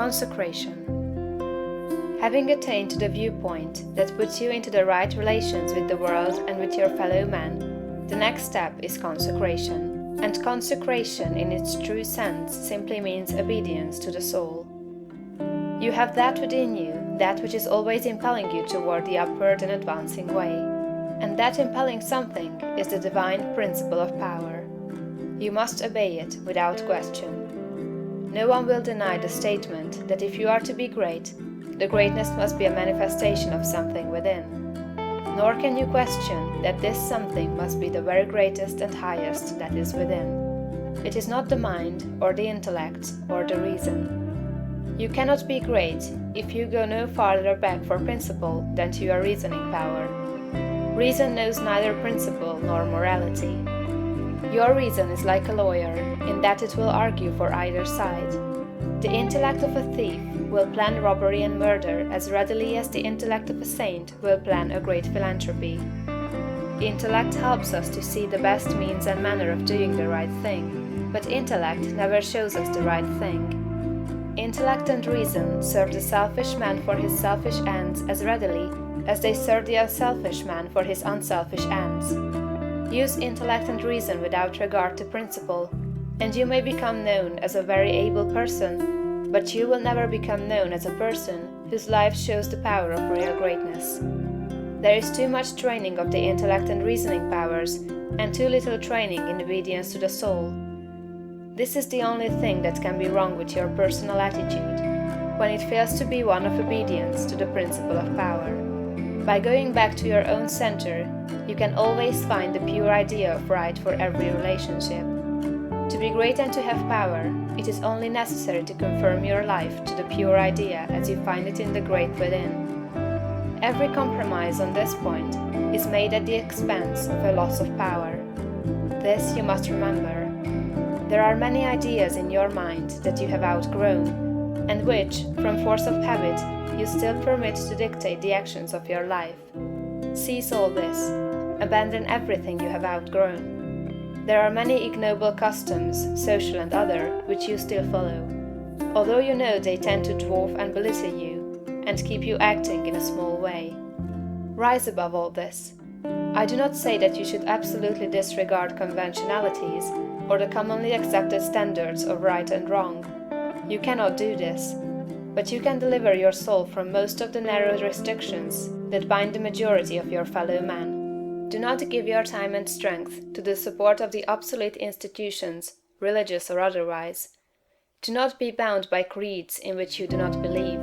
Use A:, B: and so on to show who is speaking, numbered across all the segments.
A: Consecration. Having attained to the viewpoint that puts you into the right relations with the world and with your fellow men, the next step is consecration. And consecration in its true sense simply means obedience to the soul. You have that within you, that which is always impelling you toward the upward and advancing way. And that impelling something is the divine principle of power. You must obey it without question. No one will deny the statement that if you are to be great, the greatness must be a manifestation of something within. Nor can you question that this something must be the very greatest and highest that is within. It is not the mind, or the intellect, or the reason. You cannot be great if you go no farther back for principle than to your reasoning power. Reason knows neither principle nor morality. Your reason is like a lawyer, in that it will argue for either side. The intellect of a thief will plan robbery and murder as readily as the intellect of a saint will plan a great philanthropy. Intellect helps us to see the best means and manner of doing the right thing, but intellect never shows us the right thing. Intellect and reason serve the selfish man for his selfish ends as readily as they serve the unselfish man for his unselfish ends. Use intellect and reason without regard to principle, and you may become known as a very able person, but you will never become known as a person whose life shows the power of real greatness. There is too much training of the intellect and reasoning powers, and too little training in obedience to the soul. This is the only thing that can be wrong with your personal attitude, when it fails to be one of obedience to the principle of power. By going back to your own center, you can always find the pure idea of right for every relationship. To be great and to have power, it is only necessary to confirm your life to the pure idea as you find it in the great within. Every compromise on this point is made at the expense of a loss of power. This you must remember. There are many ideas in your mind that you have outgrown, and which, from force of habit, you still permit to dictate the actions of your life. Cease all this. Abandon everything you have outgrown. There are many ignoble customs, social and other, which you still follow, although you know they tend to dwarf and belittle you, and keep you acting in a small way. Rise above all this. I do not say that you should absolutely disregard conventionalities, or the commonly accepted standards of right and wrong. You cannot do this, but you can deliver your soul from most of the narrow restrictions that bind the majority of your fellow men. Do not give your time and strength to the support of the obsolete institutions, religious or otherwise. Do not be bound by creeds in which you do not believe.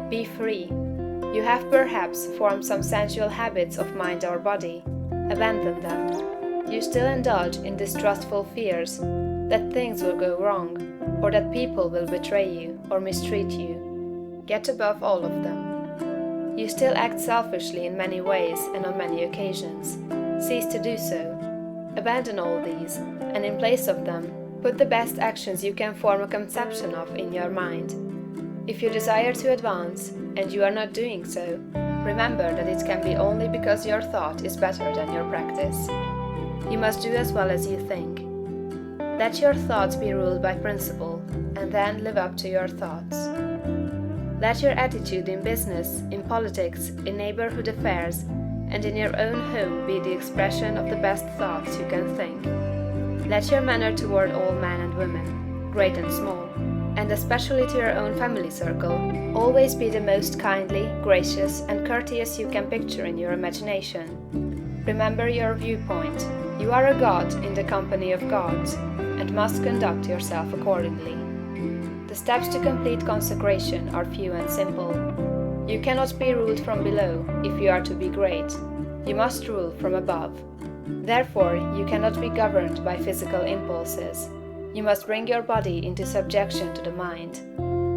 A: Be free. You have perhaps formed some sensual habits of mind or body. Abandon them. You still indulge in distrustful fears that things will go wrong, or that people will betray you or mistreat you. Get above all of them. You still act selfishly in many ways and on many occasions. Cease to do so. Abandon all these, and in place of them, put the best actions you can form a conception of in your mind. If you desire to advance, and you are not doing so, remember that it can be only because your thought is better than your practice. You must do as well as you think. Let your thoughts be ruled by principle, and then live up to your thoughts. Let your attitude in business, in politics, in neighborhood affairs, and in your own home be the expression of the best thoughts you can think. Let your manner toward all men and women, great and small, and especially to your own family circle, always be the most kindly, gracious, and courteous you can picture in your imagination. Remember your viewpoint. You are a god in the company of gods, and must conduct yourself accordingly. The steps to complete consecration are few and simple. You cannot be ruled from below if you are to be great. You must rule from above. Therefore, you cannot be governed by physical impulses. You must bring your body into subjection to the mind.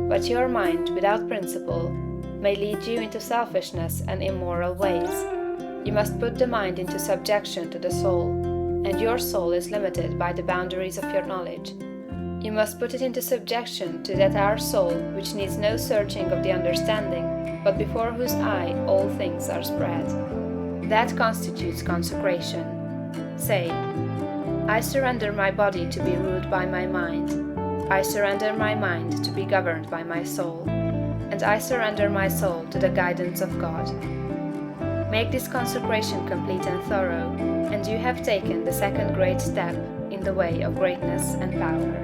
A: But your mind, without principle, may lead you into selfishness and immoral ways. You must put the mind into subjection to the soul, and your soul is limited by the boundaries of your knowledge. You must put it into subjection to that our soul which needs no searching of the understanding, but before whose eye all things are spread. That constitutes consecration. Say, I surrender my body to be ruled by my mind. I surrender my mind to be governed by my soul, and I surrender my soul to the guidance of God. Make this consecration complete and thorough, and you have taken the second great step in the way of greatness and power.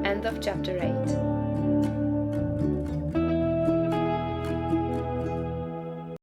A: End of chapter 8.